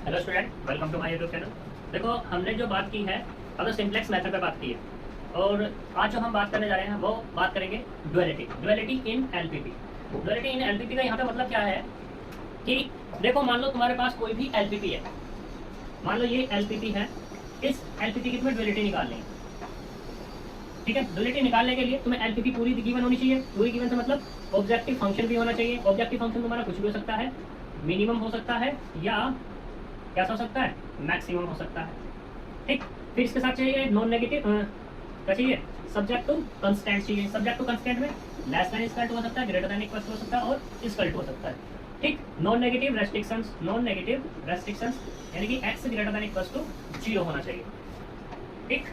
Hello student, welcome to my YouTube channel. देखो, हमने जो बात की है अगर सिंप्लेक्स मेथड पे बात की है, और आज जो हम बात करने जा रहे हैं वो बात करेंगे डुअलिटी इन एलपीपी। डुअलिटी इन एलपीपी का यहाँ पे मतलब क्या है कि देखो, मान लो तुम्हारे पास कोई भी एलपीपी है, मान लो ये एलपीपी है, इस एलपीपी की तुम्हें डुअलिटी निकालनी है। ठीक है, डुअलिटी निकालने के लिए तुम्हें एलपीपी पूरी गिवन होनी चाहिए। पूरी गिवन से मतलब ऑब्जेक्टिव फंक्शन भी होना चाहिए। ऑब्जेक्टिव फंक्शन तुम्हारा कुछ भी हो सकता है, मिनिमम हो सकता है या क्या हो सकता है, मैक्सिमम हो सकता है। ठीक, फिर इसके साथ चाहिए नॉन नेगेटिव, क्या चाहिए, सब्जेक्ट टू कंस्टेंट चाहिए। सब्जेक्ट टू कंस्टेंट में लेस देन इक्वल टू हो सकता है, ग्रेटर देन इक्वल टू हो सकता है और इक्वल टू हो सकता है। ठीक, non negative restrictions, non negative restrictions यानी कि x greater than equal to 0 होना चाहिए। ठीक,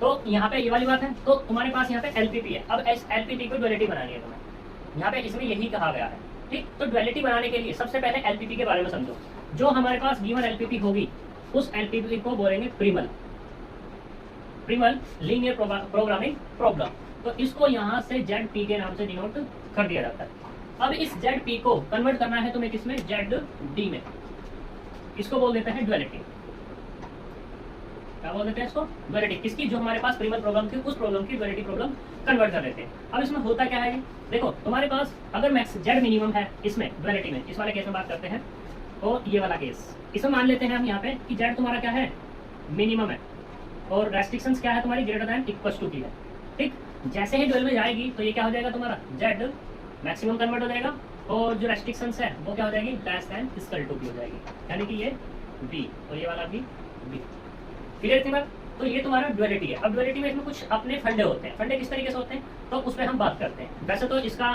तो यहाँ पे ये वाली बात है। तो तुम्हारे पास यहाँ पे एलपीपी है, अब इस एलपीपी को डुअलिटी बनानी है तुम्हें, यहाँ पे इसमें यही कहा गया है। ठीक, तो डुअलिटी बनाने के लिए सबसे पहले एलपीपी के बारे में समझो। जो हमारे पास गिवन एलपीपी होगी उस एलपीपी को बोलेंगे प्रिमल लीनियर प्रोग्रामिंग प्रॉब्लम। तो इसको यहाँ से ZP के नाम से डिनोट कर दिया जाता है। अब इस ZP को कन्वर्ट करना है तुम्हें किसमें, ZD में। इसको बोल देते हैं डुअलिटी। क्या बोल देते हैं इसको, डुअलिटी। किसकी, जो हमारे पास प्रिमल प्रॉब्लम थी उस प्रॉब्लम की डुअलिटी प्रॉब्लम कन्वर्ट कर देते हैं। अब इसमें होता क्या है, देखो तुम्हारे पास अगर मैक्स Z मिनिमम है इसमें डुअलिटी में, इस वाले केस में बात करते हैं, और ये वाला केस इसमें मान लेते हैं हम यहाँ पे कि Z तुम्हारा क्या है, मिनिमम है, और रेस्ट्रिक्शंस क्या है तुम्हारी, ग्रेटर देन इक्वल टू की है। ठीक, जैसे ही डुअल में जाएगी तो ये क्या हो जाएगा तुम्हारा, Z मैक्सिमम कन्वर्ट हो जाएगा, और जो रेस्ट्रिक्शंस है वो क्या हो जाएगी, लेस देन इक्वल टू की हो जाएगी, यानी कि ये B और ये वाला भी B। क्लियर थी बात। तो ये तुम्हारा डुअलिटी है। अब डुअलिटी में इसमें कुछ अपने फंडे होते हैं। फंडे किस तरीके से होते हैं तो उस पर हम बात करते हैं। वैसे तो इसका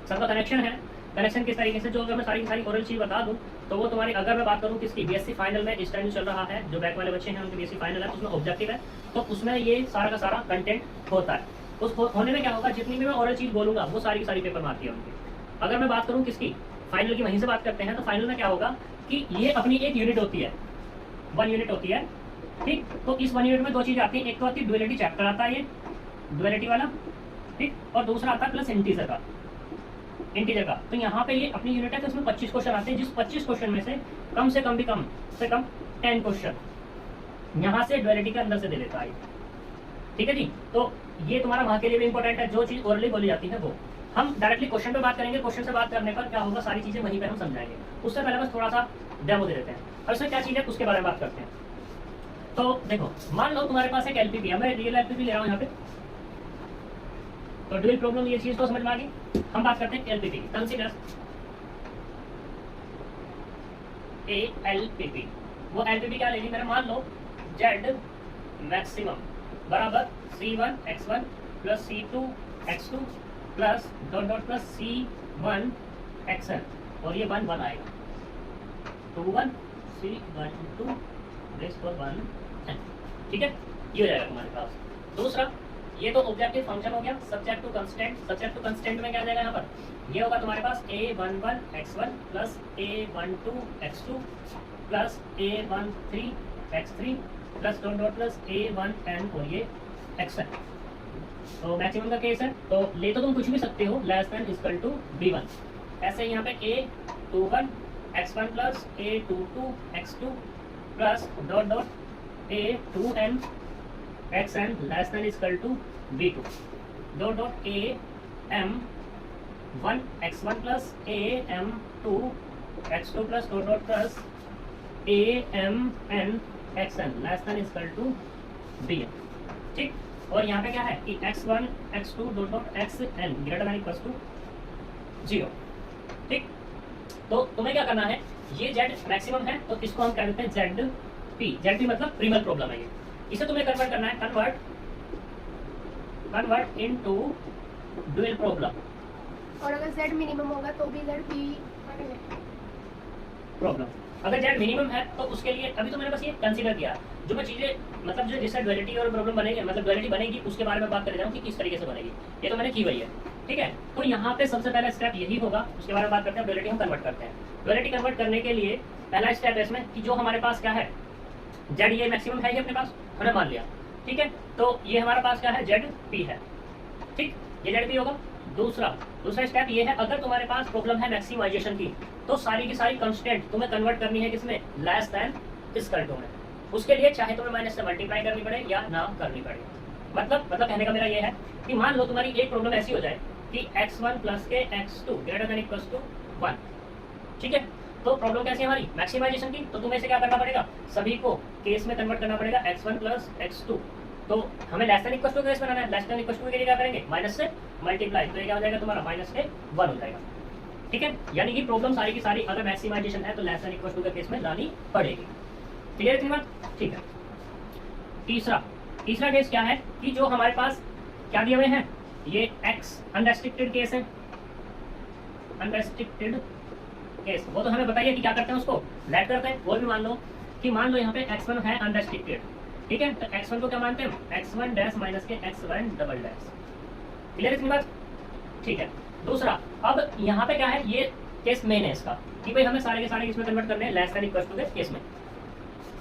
सबका कनेक्शन है, कनेक्शन किस तरीके से, जो अगर मैं सारी सारी ओरल चीज बता दूं तो वो तुम्हारी, अगर मैं बात करूं किसकी, बीएससी फाइनल में इस टाइम चल रहा है, जो बैक वाले बच्चे हैं उनके बीएससी फाइनल है, उसमें ऑब्जेक्टिव है, तो उसमें ये सारा का सारा कंटेंट होता है। उस होने में क्या होगा, जितनी भी मैं ओरल चीज बोलूंगा वो सारी की सारी पेपर में आती है उनकी। अगर मैं बात करूँ किसकी, फाइनल की, वहीं से बात करते हैं, तो फाइनल में क्या होगा कि ये अपनी एक यूनिट होती है, 1 यूनिट होती है। ठीक, तो इस 1 यूनिट में 2 चीजें आती है, एक तो आती है डुअलिटी चैप्टर आता है, ये डुअलिटी वाला। ठीक, और दूसरा आता है प्लस इंटीजर का, इंटीजर का। तो यहाँ पे ये अपनी यूनिट है, तो इसमें 25 क्वेश्चन आते हैं, जिस 25 क्वेश्चन में से कम भी कम से कम 10 क्वेश्चन यहाँ से डुअलिटी के अंदर से दे देता है। ठीक है जी, तो ये तुम्हारा वहाँ के लिए भी इंपॉर्टेंट है, जो चीज ओरली बोली जाती है वो। हम डायरेक्टली क्वेश्चन पे बात करेंगे, क्वेश्चन से बात करने पर क्या होगा, सारी चीजें वहीं पे हम समझाएंगे। उससे पहले बस थोड़ा सा डेमो दे देते हैं। अब इसमें क्या चीज है उसके बारे में बात करते हैं। तो देखो, मान लो तुम्हारे पास एक एलपीपी है, मैं रियल एलपीपी ले रहा हूँ यहाँ पे, तो ड्यूल प्रॉब्लम ये चीज तो समझ में आ गई। हम बात करते हैं एलपीपी। Consider a LPP. वो एलपीपी क्या लेगी, मेरा मान लो Z मैक्सिमम बराबर C1 x1 plus C2 x2 plus dot dot plus C1 xn, और ये 1 1 आएगा, तो 1 C1 2 रेस पर 1। ठीक है, ये हो जाएगा तुम्हारे पास। दूसरा, ये तो ऑब्जेक्टिव फंक्शन हो गया, subject to constant. Subject to constant में क्या जाएगा, यहाँ पर ये होगा तुम्हारे पास A11 x1 plus A12 x2 plus A13 x3 plus dot dot प्लस A1n, और ये xn। तो मैक्सिमम का केस है, तो ले तो तुम कुछ भी सकते हो, less than equal to B1। ऐसे यहाँ पे A21 x1 plus A22 x2 plus dot dot A2n xn less than equal to B2, dot dot AM1 x1 plus AM2 x2 plus dot dot plus AMN xn less than equal to BN। ठीक, और यहाँ पे क्या है कि x1 x2 dot dot xn greater than equal to 0। ठीक, तो तुम्हें क्या करना है, ये Z मैक्सिमम है तो इसको हम कह देते हैं ZP। ZP मतलब प्रिमल प्रॉब्लम है ये। इसे तुम्हें कन्वर्ट करना है, कन्वर्ट इनटू डुअल प्रॉब्लम। और अगर Z मिनिमम होगा तो भी ZP प्रॉब्लम। अगर Z मिनिमम है तो उसके लिए अभी तो मैंने बस ये कंसीडर किया, जो मैं चीजें मतलब जो जिससे डुअलिटी और प्रॉब्लम बनेगी, मतलब डुअलिटी बनेगी उसके बारे में बात कर रहा हूँ कि किस तरीके से बनेगी, ये तो मैंने की हुई है। ठीक है, तो यहाँ पे सबसे पहला स्टेप यही होगा, उसके बारे में बात करते हैं। डुअलिटी हम कन्वर्ट करते हैं। डुअलिटी कन्वर्ट करने के लिए पहला स्टेप है इसमें कि जो हमारे पास क्या है, Z ये मैक्सिमम है, ये अपने पास हमने मान लिया। ठीक है, तो ये हमारे पास क्या है, ZP है। ठीक, ये ZP होगा। दूसरा स्टेप ये है, अगर तुम्हारे पास प्रॉब्लम है मैक्सिमाइजेशन की, तो सारी की सारी कांस्टेंट तुम्हें कन्वर्ट करनी है किसमें, लेस देन इक्वल टू में। उसके लिए चाहे तुम्हें माइनस से मल्टीप्लाई करनी पड़े या ना करनी पड़े। मतलब कहने का मेरा ये है कि मान लो तुम्हारी एक प्रॉब्लम ऐसी हो जाए कि x1 प्लस के x2 greater than equal to 1, ठीक है। तो प्रॉब्लम कैसी है हमारी, मैक्सिमाइजेशन की। तो तुम्हें इसे क्या करना पड़ेगा, सभी को केस में कन्वर्ट करना पड़ेगा, x1 प्लस x2। तो हमें less than equal to case बनाना है, लेस देन इक्वल टू के लिए क्या करेंगे, माइनस से मल्टीप्लाई। तो ये क्या हो जाएगा तुम्हारा, माइनस के 1 हो जाएगा, ठीक है। यानी कि प्रॉब्लम सारी की सारी अगर मैक्सिमाइजेशन है तो लेस देन इक्वल टू के केस में लानी पड़ेगी। क्लियर है इतनी बात, ठीक है। तीसरा केस क्या है कि जो हमारे पास क्या दिए हुए हैं, ये x अनरेस्ट्रिक्टेड केस है, अनरेस्ट्रिक्टेड केस। वो तो हमें बताइए कि क्या करते हैं, उसको लेट करते हैं। वो भी मान लो यहाँ पे x1 है अनरेस्ट्रिक्टेड, ठीक है। तो x1 को क्या मानते हैं, x1 डैश माइनस के x1 डबल डैश। क्लियर इतनी बात, ठीक है। दूसरा, अब यहाँ पे क्या है, ये केस मेन है इसका कि भाई हमें सारे के सारे इसमें कन्वर्ट करने हैं लेस देन इक्वल टू के केस में।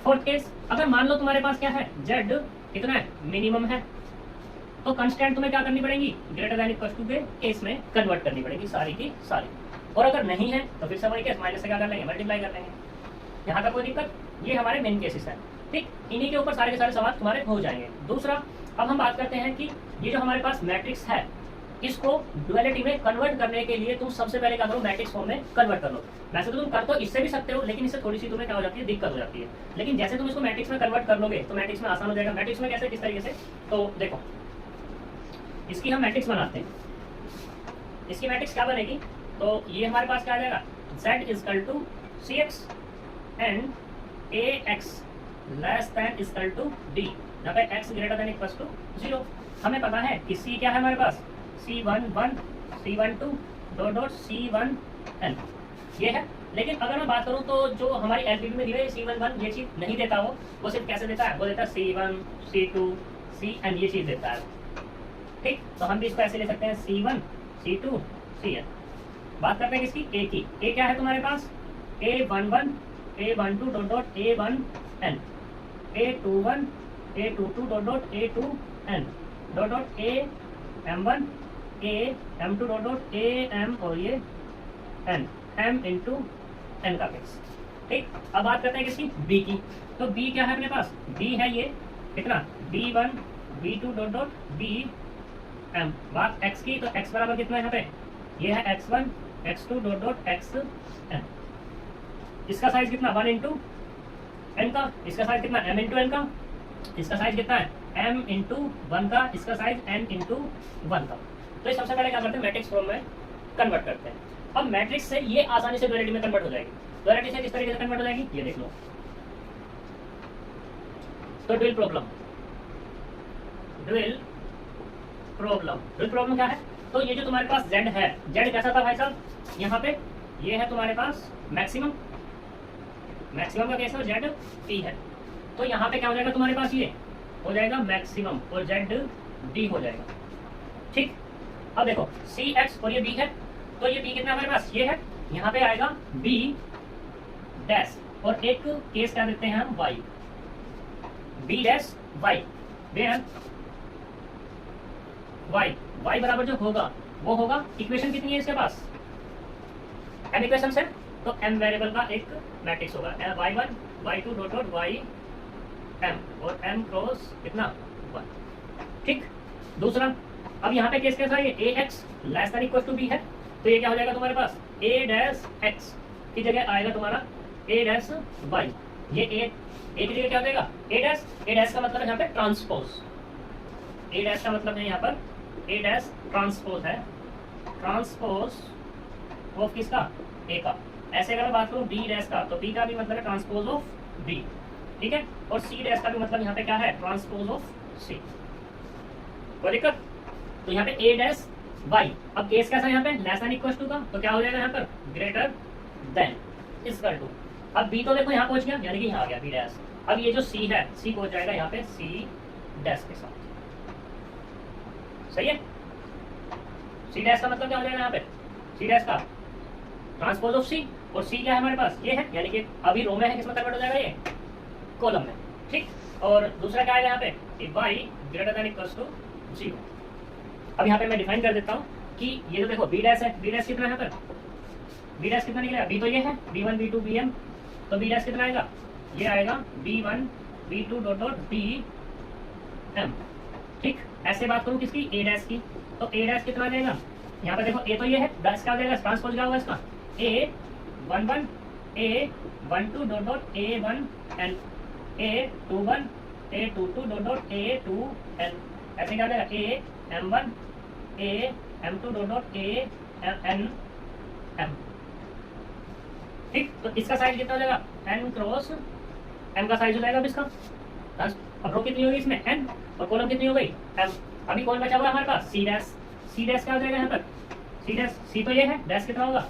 फोर्थ केस, अगर मान लो तुम्हारे पास क्या है, z कितना है, मिनिमम है, तो कंस्टेंट तुम्हें क्या करनी पड़ेगी, ग्रेटर देन इक्वल टू के केस में कन्वर्ट करनी पड़ेगी सारी की सारी। और अगर नहीं है तो फिर से वही केस, माइनस से क्या कर लेंगे, मल्टीप्लाई कर लेंगे। यहाँ तक कोई दिक्कत, ये हमारे मेन केसेस हैं, ठीक। इन्हीं के ऊपर सारे के सारे सवाल तुम्हारे हो जाएंगे। दूसरा, अब हम बात करते हैं कि ये जो हमारे पास मैट्रिक्स है, इसको डुअलिटी में कन्वर्ट करने के लिए तुम सबसे पहले क्या करो, मैट्रिक्स फॉर्म में कन्वर्ट कर लो। वैसे तो तुम कर तो इससे भी सकते हो, लेकिन इससे थोड़ी सी तुम्हें क्या हो जाती है, दिक्कत हो जाती है। लेकिन जैसे तुम इसको मैट्रिक्स में कन्वर्ट कर लोगे तो मैट्रिक्स में आसान हो जाएगा। मैट्रिक्स में कैसे, किस तरीके से, तो देखो इसकी हम मैट्रिक्स बनाते हैं। इसकी मैट्रिक्स क्या बनेगी, तो ये हमारे पास क्या आ जाएगा, z equal to cx and ax less than equal to d, यहाँ पे x greater than equal to 0। हमें पता है कि c क्या है हमारे पास, c11 c12 dot dot c1n ये है। लेकिन अगर मैं बात करूं तो जो हमारी एलपीबी में दी है c11 ये चीज नहीं देता, वो सिर्फ कैसे देता है, वो देता है c1 c2 cn ये चीज देता है, ठीक। तो हम भी इसको ऐसे ले सकते हैं c1 c2 cn। बात करते हैं किसकी, a की। a क्या है तुम्हारे पास, a11 a12 dot dot a1n a21 a22 dot dot a2n dot dot am1 am2 dot dot am और ये n m इंटू n का केस, ठीक। अब बात करते हैं किसकी, b की। तो b क्या है अपने पास, b है ये कितना, b1 b2 dot dot bm। बात x की, तो x बराबर कितना है यहाँ पे, ये है x1 x2 dot dot xn। इसका साइज कितना, 1 इंटू n का, इसका साइज कितना, m इंटू n का, इसका साइज कितना है, m इंटू 1 का, इसका साइज n इंटू 1 का। तो सबसे पहले क्या करते हैं, मैट्रिक्स फॉर्म में कन्वर्ट करते हैं। अब मैट्रिक्स से ये आसानी से डुअलिटी में कन्वर्ट हो जाएगी। डुअलिटी से किस तरीके से कन्वर्ट हो जाएगी, ये देख लो। तो ड्यूल प्रॉब्लम क्या है, तो ये जो तुम्हारे पास z है, z कैसा था भाई साहब, यहाँ पे ये है तुम्हारे पास मैक्सिमम का केस है, z p है। तो यहाँ पे क्या हो जाएगा तुम्हारे पास, ये हो जाएगा मैक्सिमम और z d हो जाएगा, ठीक। अब देखो cx और ये b है, तो ये b कितना हमारे पास, ये है, यहाँ पे आएगा b डैश और एक केस क्या देते हैं हम, y b dash y where y बराबर जो होगा वो होगा, इक्वेशन कितनी है इसके पास, m इक्वेशन है, तो m वेरिएबल का एक मैट्रिक्स होगा, y1 y2 dot dot ym और m क्रॉस कितना 1, ठीक। दूसरा, अब यहाँ पे केस कैसा है, ये ax less than equal to b है, तो ये क्या हो जाएगा तुम्हारे पास, a डैश x की जगह आएगा तुम्हारा a डैश y। ये a की जगह क्या हो जाएगा, a डैश का मतलब है यहाँ पे ट्रांसपोज, a डैश का मतलब है यहाँ पर a डैश ट्रांसपोज है, ट्रांसपोज ऑफ किसका, a का। ऐसे अगर मैं बात करूँ b डैश का, तो b का भी मतलब है ट्रांसपोज ऑफ b, ठीक है। और c डैश का भी मतलब यहाँ पे क्या है, ट्रांसपोज ऑफ c। कोई दिक्कत, तो यहाँ पे a डैश y। अब केस कैसा है यहाँ पे, लेस देन इक्वल टू का, तो क्या हो जाएगा यहाँ पर, ग्रेटर देन इक्वल टू। अब b तो देखो यहाँ पहुंच गया, यानी कि यहाँ आ गया b डैश। अब ये जो c है, c पहुंच जाएगा यहाँ पे c डैश के साथ, सही है। c डैश का मतलब क्या हो जाएगा यहाँ पे, c डैश का ट्रांसपोज ऑफ c, और c क्या है हमारे पास, ये है, यानी कि अभी रो में है, किसमें कन्वर्ट हो जाएगा, ये कॉलम में, ठीक। और दूसरा क्या आएगा यहाँ पे, y greater than equal to 0। अब यहाँ पे मैं डिफाइन कर देता हूँ कि ये तो देखो b डैश है, b डैश कितना है यहाँ पर, बी डैश कितना निकलेगा, बी तो ये है b1 b2 bm, तो बी डैश कितना आएगा, ये आएगा b1 b2 dot dot bm। ठीक, ऐसे बात करूँ किसकी, ए डैश की, तो ए डैश कितना आ जाएगा, यहाँ पे देखो ए तो ये है, डैश क्या हो जाएगा, ट्रांसपोज क्या होगा इसका, a11 a12 dot dot a1n a21 a22 dot dot a2n, ऐसे क्या हो जाएगा a m1 a m2 dot dot a m। ठीक, तो इसका साइज कितना हो जाएगा, n क्रॉस m का साइज हो जाएगा अब इसका, अब रो कितनी होगी इसमें n, और कॉलम कितनी हो गई m। अभी कौन बचा हुआ है हमारे पास, सी डैश, सी डैश क्या हो जाएगा यहाँ पर, सी डैश, सी तो ये है, डैश कितना होगा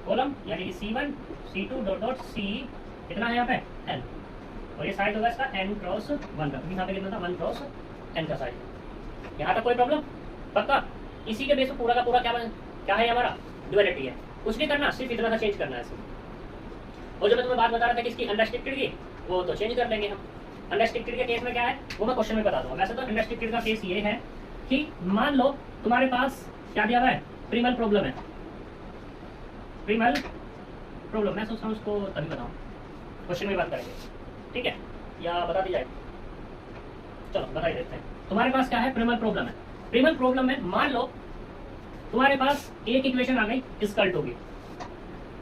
कॉलम, यानी कि c1 c2 dot dot c कितना है यहाँ पे n, और ये साइज होगा इसका n क्रॉस 1 का, यहाँ पे कितना था 1 क्रॉस n का साइज। यहाँ तक कोई प्रॉब्लम, पक्का। इसी के बेस पे पूरा का पूरा क्या है हमारा, ड्युअलिटी है, कुछ नहीं करना, सिर्फ इतना सा चेंज करना है इसमें। और जो मैं तुम्हें बात बता रहा था कि इसकी अनरेस्ट्रिक्टेड की, वो तो चेंज कर लेंगे हम। अनरेस्ट्रिक्टेड के केस में क्या है वो मैं क्वेश्चन में बता दूंगा। वैसे तो अनरेस्ट्रिक्टेड का केस ये है कि मान लो तुम्हारे पास क्या दिया हुआ है, प्रिमल प्रॉब्लम है, प्रिमल प्रॉब्लम, मैं सोच रहा हूँ उसको तभी बताऊँ, क्वेश्चन में बात करेंगे, ठीक है, या बता दी जाए, चलो बता ही देते हैं। तुम्हारे पास क्या है, प्रिमल प्रॉब्लम है। प्रिमल प्रॉब्लम में मान लो तुम्हारे पास एक इक्वेशन आ गई, स्कल्ट होगी,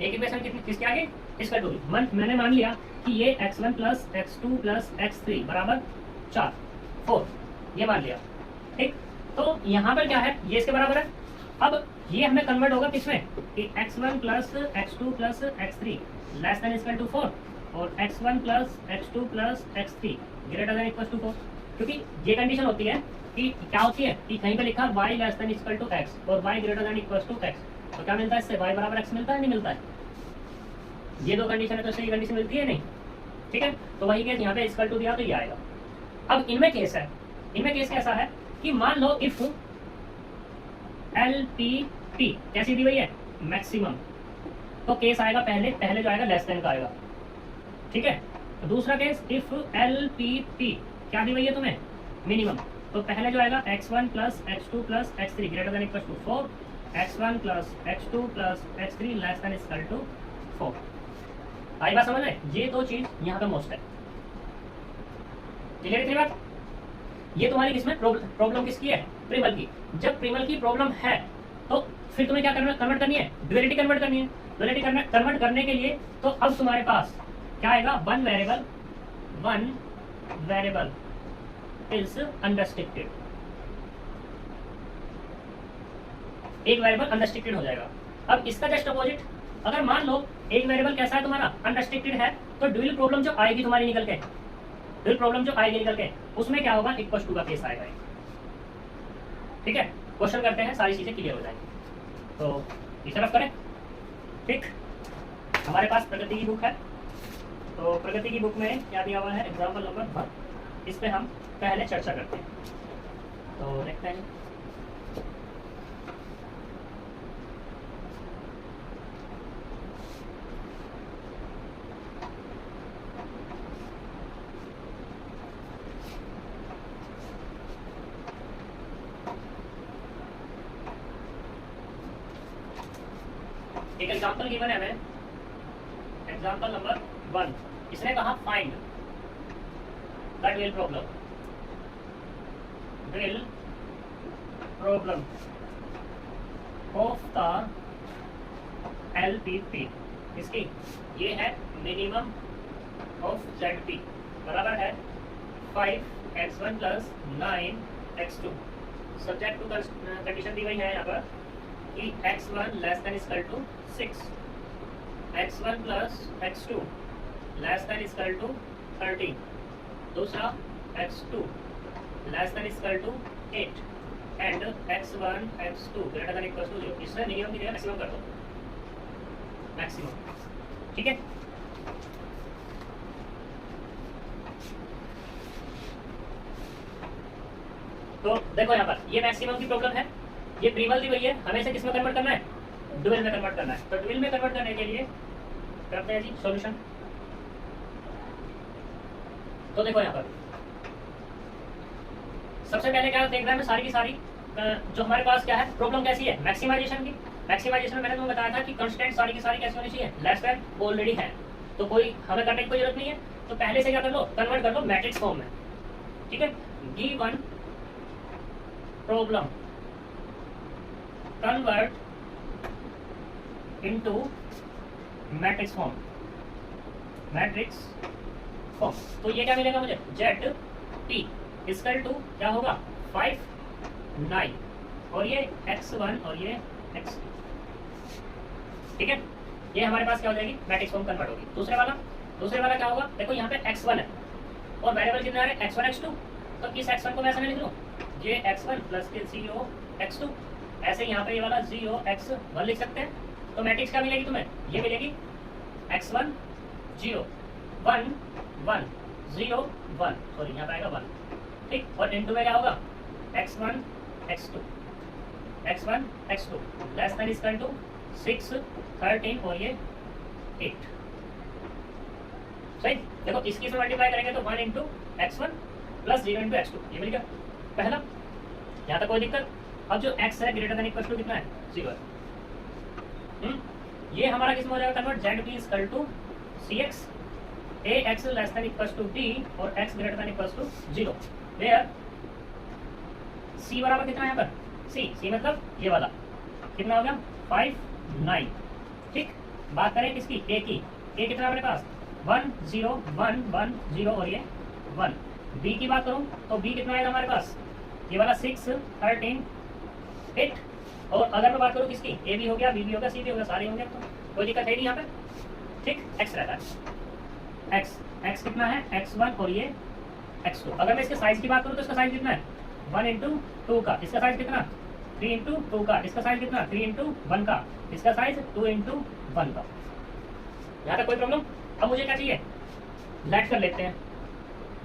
एक इक्वेशन किसकी आ गई, स्कल्ट होगी। मैंने मान लिया कि ये x1 plus x2 plus x3 बराबर 4 ये मान लिया, ठीक। तो यहाँ पर क्या है, ये इसके बराबर है। अब ये हमें कन्वर्ट होगा किसमें, कि x1 plus x2 plus x3 less than equal to 4 और x1 plus x2 plus x3 greater than equal to 4, क्योंकि ये कंडीशन होती है कि क्या होती है कि कहीं पे लिखा y less than equal to x और y greater than equal to x, तो क्या मिलता है इससे, y बराबर x मिलता है, नहीं मिलता है। ये दो कंडीशन है तो इससे ये कंडीशन मिलती है नहीं, ठीक है। तो वही केस यहाँ पे इक्वल टू दिया तो ये आएगा। अब इनमें केस है, इनमें केस कैसा है कि मान लो इफ LPP कैसी दी हुई है, मैक्सिमम, तो केस आएगा पहले जो आएगा लेस देन का आएगा, ठीक है। तो दूसरा केस इफ LPP क्या दी हुई है तुम्हें, मिनिमम, तो पहले जो आएगा x1 plus x2 plus x3 greater than equal to 4, x1 plus x2 plus x3 less than equal to 4। आई बात समझ में, ये दो चीज यहाँ पे मोस्ट है, क्लियर इतनी बात। ये तुम्हारी किसमें प्रॉब्लम किसकी है, प्रिमल की। जब प्रिमल की प्रॉब्लम है तो फिर तुम्हें क्या कन्वर्ट करनी है, ड्युअलिटी कन्वर्ट करनी है। ड्युअलिटी कन्वर्ट करने के लिए तो अब तुम्हारे पास क्या आएगा, वन वेरिएबल इज अनरेस्ट्रिक्टेड, एक वेरिएबल अनरेस्ट्रिक्टेड हो जाएगा। अब इसका जस्ट अपोजिट, अगर मान लो एक वेरिएबल कैसा है तुम्हारा, अनरेस्ट्रिक्टेड है, तो ड्यूअल प्रॉब्लम जो आएगी तुम्हारी निकल के, ड्यूअल प्रॉब्लम जो आएगी निकल के, उसमें क्या होगा, इक्वल टू का केस आएगा, ठीक है। क्वेश्चन करते हैं, सारी चीजें क्लियर हो जाएंगी। तो इस तरफ करें, ठीक। हमारे पास प्रगति की बुक है, तो प्रगति की बुक में क्या दिया हुआ है, एग्जाम्पल नंबर 1, इस पे हम पहले चर्चा करते हैं। तो देखते हैं, एक एग्जांपल गिवन है हमें, एग्जांपल नंबर 1, इसने कहा find the dual problem of the LPP, इसकी ये है मिनिमम ऑफ ZP बराबर है 5x1 plus 9x2। Subject to condition दी गई है यहाँ पर कि x1 less than equal to 6, x1 plus x2 less than equal to 13, दूसरा x2 less than equal to 8 and x1 x2 greater than equal to 0। इसमें मिनिमम की जगह मैक्सिमम कर दो, मैक्सिमम, ठीक है। तो देखो यहाँ पर ये मैक्सिमम की प्रॉब्लम है, ये प्रिमल दी हुई है, हमें इसे किसमें कन्वर्ट करना है, ड्यूअल में कन्वर्ट करना है। तो ड्यूअल में कन्वर्ट करने के लिए करते हैं जी सॉल्यूशन। तो देखो यहाँ पर सबसे पहले क्या देख रहा है, मैं सारी की सारी जो हमारे पास क्या है प्रॉब्लम कैसी है, मैक्सिमाइजेशन की। मैक्सिमाइजेशन में मैंने तुम्हें बताया था कि कंस्टेंट सारी की सारी कैसी होनी चाहिए, लेस देन ऑलरेडी है, तो कोई हमें करने की कोई जरूरत नहीं है, तो पहले से क्या कर लो, कन्वर्ट कर लो मैट्रिक्स फॉर्म में, ठीक है। Given problem convert into matrix form, matrix form, तो ये क्या मिलेगा मुझे, जेड पी इक्वल टू क्या होगा 5 9 और ये x1 और ये x2, ठीक है। ये हमारे पास क्या हो जाएगी, मैट्रिक्स फॉर्म कन्वर्ट होगी। दूसरे वाला क्या होगा, देखो यहाँ पे x1 है और वेरिएबल कितने आ रहे हैं, x1 x2, तो इस x1 को मैं ऐसे लिख लूँ, ये x1 प्लस के 0 x2, ऐसे यहाँ पे ये वाला 0 x1 लिख सकते हैं। तो मैट्रिक्स क्या मिलेगी तुम्हें, ये मिलेगी x1 0 1 1 0 1, सॉरी यहाँ पे आएगा 1, ठीक। और इनटू में क्या होगा, x1 x2 less than equal to 6 13 और ये 8, सही। देखो इसकी से मल्टीप्लाई करेंगे तो 1 into x1 plus 0 into x2, ये मिल गया पहला, यहाँ तक कोई दिक्कत। अब जो x है ग्रेटर देन इक्वल टू कितना है, 0 है। ये हमारा किसमें हो जाएगा convert, Z P equal to C X A X less than equal to D और x greater than equal to 0, where c बराबर कितना है यहाँ पर, c मतलब ये वाला कितना हो गया 5 9, ठीक। बात करें किसकी, a की, a कितना है अपने पास 1 0 1 1 0 और ये 1। b की बात करूं तो b कितना आएगा हमारे पास, ये वाला 6 13 8, और अगर मैं बात करूं किसकी, a भी हो गया, b भी हो गया, c भी हो गया, सारे होंगे, तो कोई दिक्कत है नहीं यहाँ पे, ठीक। x रहता है, x कितना है x1 और ये x2। अगर मैं इसके साइज की बात करूं तो इसका साइज कितना है 1 इंटू 2 का, इसका साइज कितना 3 इंटू 2 का, इसका साइज कितना 3 इंटू 1 का, इसका साइज 2 इंटू 1 का। यहाँ तक कोई प्रॉब्लम। अब मुझे क्या चाहिए, लेट कर लेते हैं,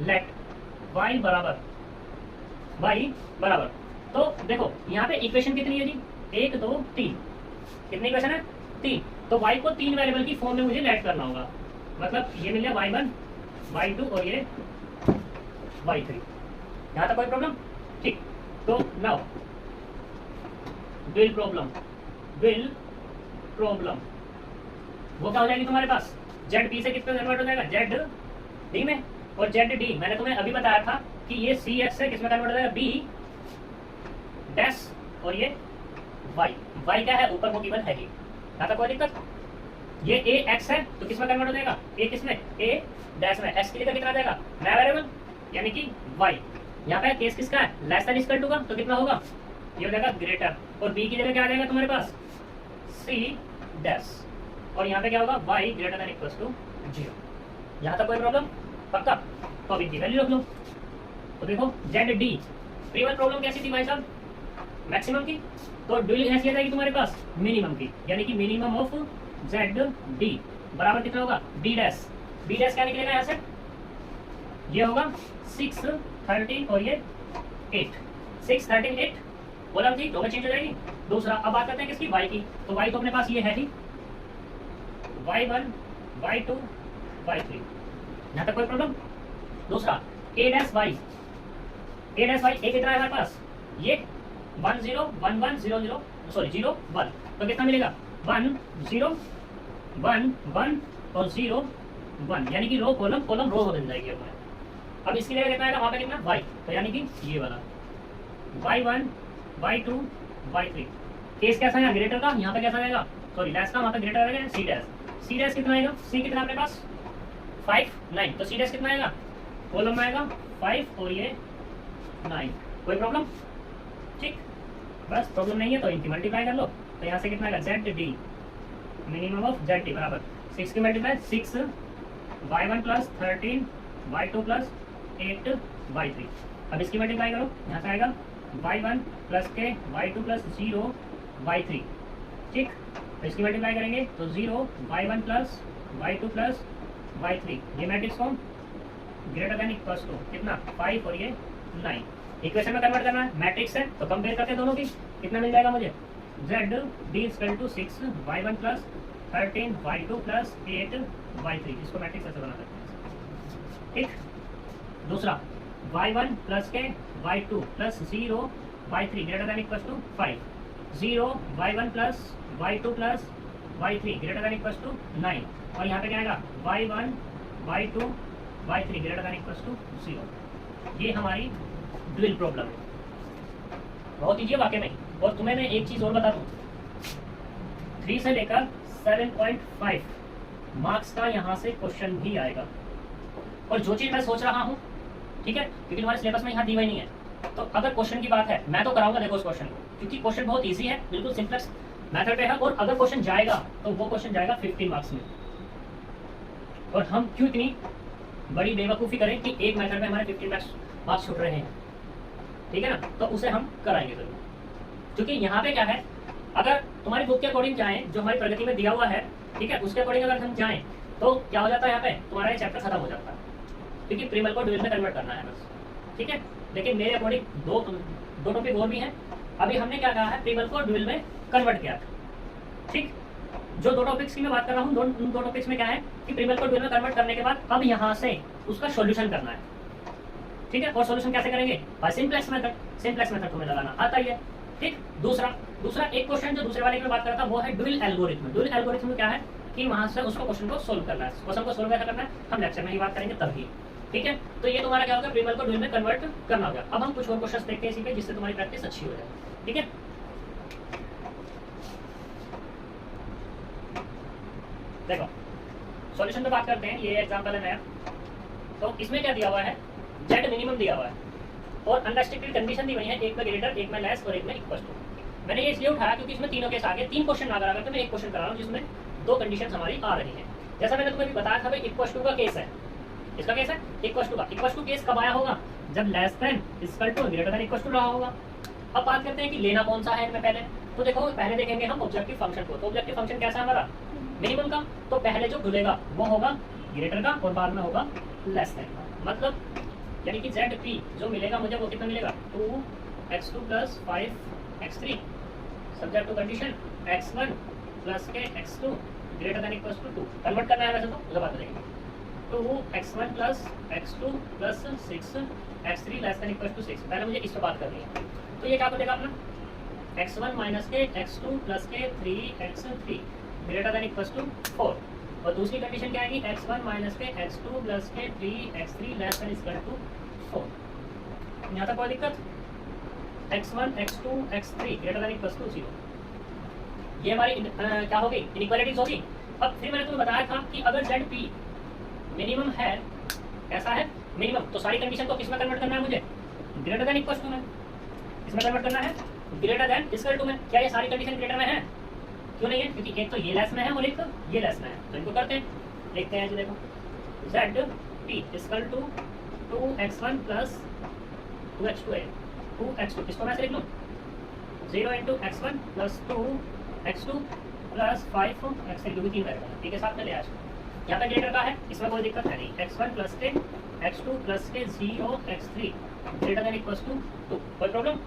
लेट y बराबर, तो देखो यहाँ पे इक्वेशन कितनी है जी, 1 2 3, कितनी इक्वेशन है 3, तो y को 3 वेरिएबल की फॉर्म में मुझे लेट करना होगा, मतलब ये मिल गया y1 y2 और ये y3। यहाँ तक कोई प्रॉब्लम, ठीक। तो नाउ विल प्रॉब्लम वो क्या हो जाएगी तुम्हारे पास, जेड पी से किस पे कन्वर्ट हो जाएगा, जेड डी में, और जेड डी मैंने तुम्हें अभी बताया था कि ये सी एक्स से किसमें कन्वर्ट हो जाएगा, बी डैश और ये वाई क्या है ऊपर वो गिवन है ही, यहाँ तक कोई दिक्कत। ये ए एक्स है तो किसमें कन्वर्ट हो जाएगा, ए किसमें, ए डैश में, एक्स की जगह कितना आ जाएगा नया वेरिएबल यानी कि वाई। यहाँ पे केस किसका है, लेस देन इक्वल टू का, तो कितना होगा, ये हो जाएगा ग्रेटर, और बी की जगह क्या आ जाएगा तुम्हारे पास सी डैश, और यहाँ पे क्या होगा y greater than equal to 0। यहाँ तक कोई प्रॉब्लम, पक्का। तो अब इनकी वैल्यू रख लो, तो देखो जेड डी प्रीवियस प्रॉब्लम कैसी थी भाई साहब, मैक्सिमम की, तो ड्यूल ऐसी आ जाएगी तुम्हारे पास मिनिमम की, यानी कि मिनिमम ऑफ जेड डी बराबर कितना होगा, बी डैश क्या निकलेगा यहाँ से, ये होगा 6 13 और ये 8, 6 13 8 बोला जी, दो में चेंज हो जाएगी। दूसरा अब बात करते हैं किसकी, y की, तो y तो अपने पास ये है ही, y1 y2 y3, यहाँ तक कोई प्रॉब्लम। दूसरा a डैश y a कितना है हमारे पास, ये 1 0 1 1 0 0 सॉरी 0 1, तो कितना मिलेगा 1 0 1 1 और 0 1, यानी कि रो कॉलम रो बन जाएगी अपने। अब इसकी जगह कितना आएगा वहाँ पे कितना y, तो यानी कि ये वाला y1 y2 y3। केस कैसा है ग्रेटर का, यहाँ पे कैसा आएगा, सॉरी लेस का, वहाँ पे ग्रेटर आएगा सी डैश कितना आएगा, सी कितना अपने पास 5 9, तो सी डैश कितना आएगा, कॉलम में आएगा 5 और ये 9। कोई प्रॉब्लम, ठीक। बस प्रॉब्लम नहीं है तो इनकी मल्टीप्लाई कर लो, तो यहाँ से कितना आएगा Z D minimum of Z D बराबर 6 की multiply 6 y1 plus 13 y2 plus 8 y3। अब इसकी मल्टीप्लाई करो, यहाँ से आएगा y1 प्लस के y2 प्लस 0 y3, ठीक। तो इसकी मल्टीप्लाई करेंगे तो 0 y1 plus y2 plus y3, ये matrix form greater than equal to कितना 5 और ये 9। इक्वेशन में कन्वर्ट करना है, मैट्रिक्स है तो कंपेयर करते हैं दोनों की, कितना मिल जाएगा मुझे, Z D equal to 6 y1 plus 13 y2 plus 8 y3, इसको मैट्रिक्स ऐसे बना सकते हैं, ठीक। दूसरा y1 प्लस के y2 plus 0 y3 greater than equal to 5, 0 y1 plus y2 plus y3 greater than equals to 9, और यहाँ पे क्या आएगा y1 y2 y3 greater than equals to 0। ये हमारी ड्यूल प्रॉब्लम है, बहुत ईजी है वाकई में। और तुम्हें मैं एक चीज़ और बता दूँ, 3 से लेकर 7.5 मार्क्स का यहाँ से क्वेश्चन भी आएगा। और जो चीज़ मैं सोच रहा हूँ, ठीक है, क्योंकि तुम्हारे सिलेबस में यहाँ दी हुई नहीं है, तो अगर क्वेश्चन की बात है मैं तो कराऊंगा देखो उस क्वेश्चन को, क्योंकि क्वेश्चन बहुत इजी है, बिल्कुल सिंपलेक्स मेथड पे है। और अगर क्वेश्चन जाएगा तो वो क्वेश्चन जाएगा 15 मार्क्स में। और हम क्यों इतनी बड़ी बेवकूफ़ी करें कि एक मेथड में हमारे 15 मार्क्स छूट रहे हैं, ठीक है ना, तो उसे हम कराएंगे जरूर। क्योंकि यहाँ पे क्या है, अगर तुम्हारी बुक के अकॉर्डिंग जाएं, जो हमारी प्रगति में दिया हुआ है, ठीक है, उसके अकॉर्डिंग अगर हम जाएं तो क्या हो जाता है, यहाँ पे तुम्हारा ये चैप्टर खत्म हो जाता है, क्योंकि प्रीमल को ड्यूल में कन्वर्ट करना है बस, ठीक है। लेकिन मेरे अकॉर्डिंग दो टॉपिक और भी हैं। अभी हमने क्या कहा है, प्रीमल को ड्यूल में कन्वर्ट किया, ठीक। जो दो टॉपिक्स की मैं बात कर रहा हूँ, उन दो टॉपिक्स में क्या है कि प्रीमल को ड्यूल में कन्वर्ट करने के बाद अब यहाँ से उसका सॉल्यूशन करना है, ठीक है। और सॉल्यूशन कैसे करेंगे, by simplex method. Simplex method तुम्हें लगाना आता ही है, ठीक। दूसरा एक क्वेश्चन जो दूसरे वाले की मैं बात करता हूँ वो है ड्यूल एल्गोरिथम। ड्यूल एल्गोरिथम क्या है कि वहां से उसको क्वेश्चन को सोल्व करना है। क्वेश्चन को सोल्व कैसे करना है हम लेक्चर में ही बात करेंगे तभी, ठीक है। तो ये तुम्हारा क्या होगा, प्रीमल को ड्यूल में कन्वर्ट करना होगा। अब हम कुछ और क्वेश्चन देखते हैं इसी पे, जिससे तुम्हारी प्रैक्टिस अच्छी हो जाए, ठीक है। देखो सॉल्यूशन पे बात करते हैं, ये एग्जांपल है नया। तो इसमें क्या दिया हुआ है, जेड मिनिमम दिया हुआ है और अनरेस्ट्रिक्टेड कंडीशन दी हुई है, एक में ग्रेटर, एक में लेस और एक में इक्वल टू। मैंने ये इसलिए उठाया क्योंकि इसमें तीनों केस आ गए, 3 क्वेश्चन अगर आ गए तो मैं एक क्वेश्चन करा रहा हूँ जिसमें 2 कंडीशन हमारी आ रही हैं। जैसा मैंने तुम्हें भी बताया था भाई, इक्वल टू का केस है, इसका केस है इक्वल टू का। इक्वल टू केस कब आया होगा, जब less than equal to greater than equal to रहा होगा। अब बात करते हैं कि लेना कौन सा है इनमें पहले। तो देखो पहले देखेंगे हम ऑब्जेक्टिव फंक्शन को। तो ऑब्जेक्टिव फंक्शन कैसा है हमारा, मिनिमम का। तो पहले जो खुलेगा वो होगा ग्रेटर का और बाद में होगा लेस देन का। मतलब यानी कि जेड पी जो मिलेगा मुझे वो कितना मिलेगा, 2x2 plus 5x3 subject to condition x1 plus के x2 greater than equals to 2। Convert करना है वैसे तो उसे बात करेंगे। 2x1 plus x2 plus 6x3 less than equals to 6। पहले मुझे इस पर बात करनी है। तो ये क्या हो जाएगा अपना x1 माइनस के x2 प्लस के 3x3 greater than equals to 4। और दूसरी कंडीशन क्या आएगी, x1 माइनस के x2 प्लस के 3x3 less than equal to 4। यहाँ तक कोई दिक्कत, x1 x2 x3 greater than equals to 0। ये हमारी क्या होगी, इनइक्वालिटीज होगी। अब फिर मैंने तुम्हें बताया था कि अगर जेड पी मिनिमम है, ऐसा है मिनिमम, तो सारी कंडीशन को किस में कन्वर्ट करना है मुझे, ग्रेटर देन इक्वल्स टू में। इसमें कन्वर्ट करना है ग्रेटर देन इक्वल टू में। क्या ये सारी कंडीशन ग्रेटर में है, क्यों नहीं है, क्योंकि एक तो ये लेस में है और एक तो ये लेस में है। तो इनको करते हैं, देखते हैं जी। देखो Z P equal to 2x1 plus 2x2 है, 2x2 इसको मैं से लिख लूँ 0 into x1 plus 2x2 plus 5x3 क्योंकि 3 रहेगा, ठीक है, साथ में ले आया। यहाँ पे ग्रेटर का है, इसमें कोई दिक्कत है नहीं। x1 प्लस के x2 प्लस के 0x3 greater than equals to 2, कोई प्रॉब्लम।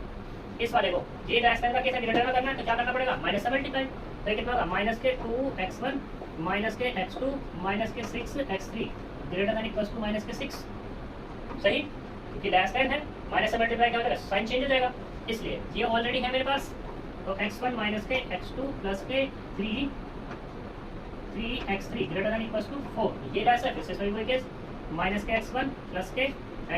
इस वाले को ये लेस देन का कैसे ग्रेटर में करना है तो क्या करना पड़ेगा, माइनस से मल्टीप्लाई। तो कितना होगा, माइनस के 2x1 माइनस के x2 माइनस के 6x3 greater than equals to minus के 6। सही, क्योंकि लेस देन है, माइनस से मल्टीप्लाई क्या हो जाएगा, साइन चेंज हो जाएगा, इसलिए ये ऑलरेडी है मेरे पास। तो x1 माइनस के x2 प्लस के 3x3 greater than equals to 4। ये लेस है, फिर से सही वही केस, माइनस के x1 प्लस के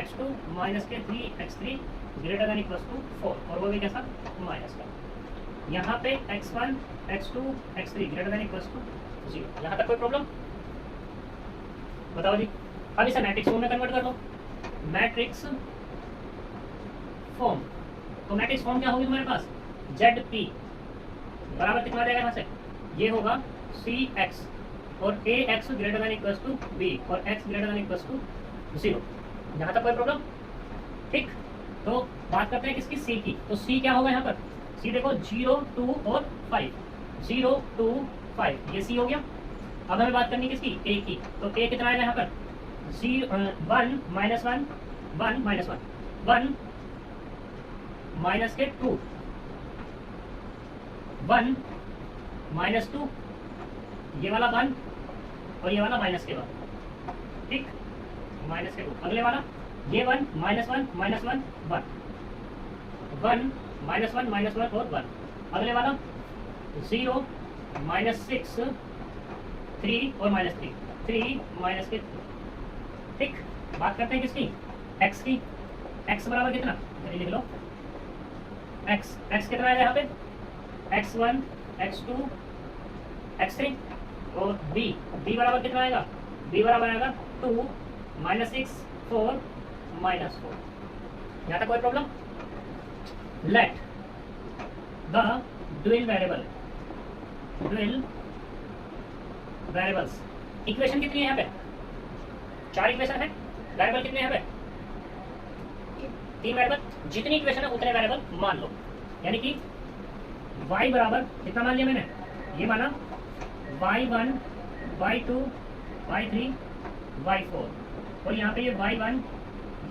x2 माइनस के 3x3 greater than equals to 4, और वो भी कैसा, माइनस का। यहाँ पे x1 x2 x3 greater than equals to 0। यहाँ तक कोई प्रॉब्लम, बताओ जी। अब इसे मैट्रिक्स फॉर्म में कन्वर्ट कर लो, मैट्रिक्स फॉर्म। तो मैट्रिक्स फॉर्म क्या होगी तुम्हारे पास, जेड पी बराबर कितना रहेगा यहाँ से, ये होगा cx और ax greater than equals to b और x greater than equals to 0। यहाँ तक कोई प्रॉब्लम, ठीक। तो बात करते हैं किसकी, c की। तो c क्या होगा यहाँ पर, c देखो 0 2 और 5, 0 2 5 ये c हो गया। अब हमें बात करनी है किसकी, a की। तो a कितना आएगा यहाँ पर, 1 माइनस 1 1 माइनस 1 1 माइनस के 2 1 माइनस 2, ये वाला 1 और ये वाला माइनस के 1, ठीक, माइनस के 2। अगले वाला ये 1 माइनस 1 माइनस 1 1 1 माइनस 1 माइनस 1 और 1, अगले वाला 0 -6 3 और -3 3 माइनस के, ठीक। बात करते हैं किसकी, x की। x बराबर कितना, चलिए लिख लो x कितना आएगा यहाँ पे, x1 x2 x3 और b बराबर कितना आएगा, b बराबर आएगा 2 -6 4 -4। यहाँ तक कोई problem. Let the dual variables, equation कितनी है यहाँ पे, 4 इक्वेशन है, वेरिएबल कितने हैं यहाँ पे, 3 वेरिएबल। जितनी इक्वेशन है उतने वेरिएबल मान लो, यानी कि y बराबर कितना मान लिया मैंने, ये माना y1 y2 y3 y4 और यहाँ पे ये y1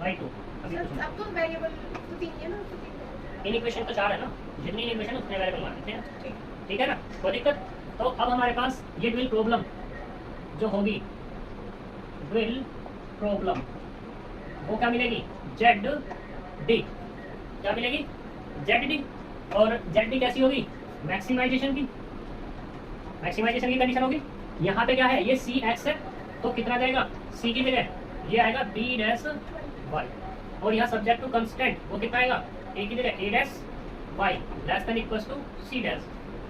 y2। अब तो वेरिएबल तो 3 है ना, तो 3 इन इक्वेशन तो 4 है ना, जितनी इक्वेशन उतने वेरिएबल मान लेते हैं, ठीक है ना, कोई दिक्कत। तो अब हमारे पास ये ड्यूल प्रॉब्लम जो होगी, ड्यूल प्रॉब्लम वो क्या मिलेगी, ZD, क्या मिलेगी ZD। और ZD कैसी होगी, मैक्सिमाइजेशन की कंडीशन होगी। यहाँ पे क्या है, ये CX है तो कितना जाएगा, C की जगह ये आएगा B'(y) और यहाँ सब्जेक्ट टू कंस्टेंट वो कितना आएगा, A की जगह A'(y) less than equals to C'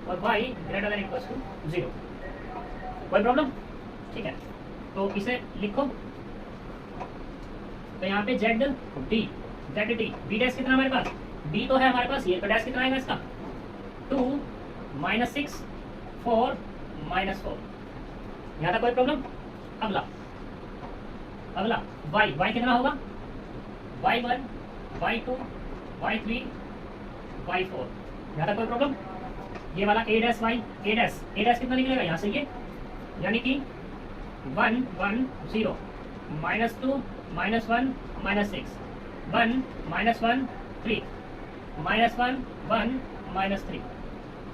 और y greater than equals to 0। कोई प्रॉब्लम, ठीक है। तो इसे लिखो, तो यहाँ पे ZD B' कितना हमारे पास, B तो है हमारे पास, ये तो डैश कितना आएगा इसका 2 -6 4 -4। यहाँ तक कोई प्रॉब्लम। अगला y कितना होगा, y1 y2 y3 y4। यहाँ तक कोई प्रॉब्लम। ये वाला A' कितना निकलेगा यहाँ से, ये यानी कि 1 1 0 -2 -1 -6 1 -1 3 -1 1 -3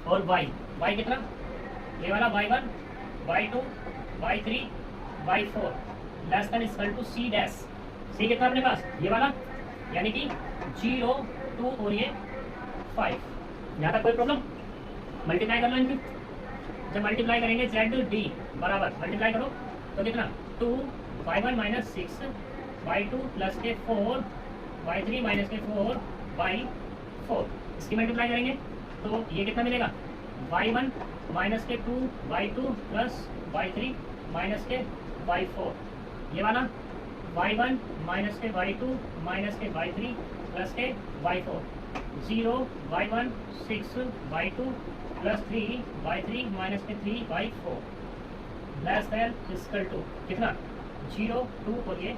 और y कितना, ये वाला y1 y2 y3 y4 less than equal to C' कितना अपने पास, ये वाला यानी कि 0 2 और ये 5। यहाँ तक कोई प्रॉब्लम। मल्टीप्लाई कर लो इनकी, जब मल्टीप्लाई करेंगे ZD बराबर मल्टीप्लाई करो तो कितना 2 y1 -6 y2 + के 4 y3 - के 4 y4। इसकी मल्टीप्लाई करेंगे तो ये कितना मिलेगा, y1 -के 2 y2 + y3 - के y4। ये वाला y1 -के y2 - के y3 + के y4 0 y1 6 y2 + 3 y3 - के 3 y4 less than equal to कितना 0 2 और ये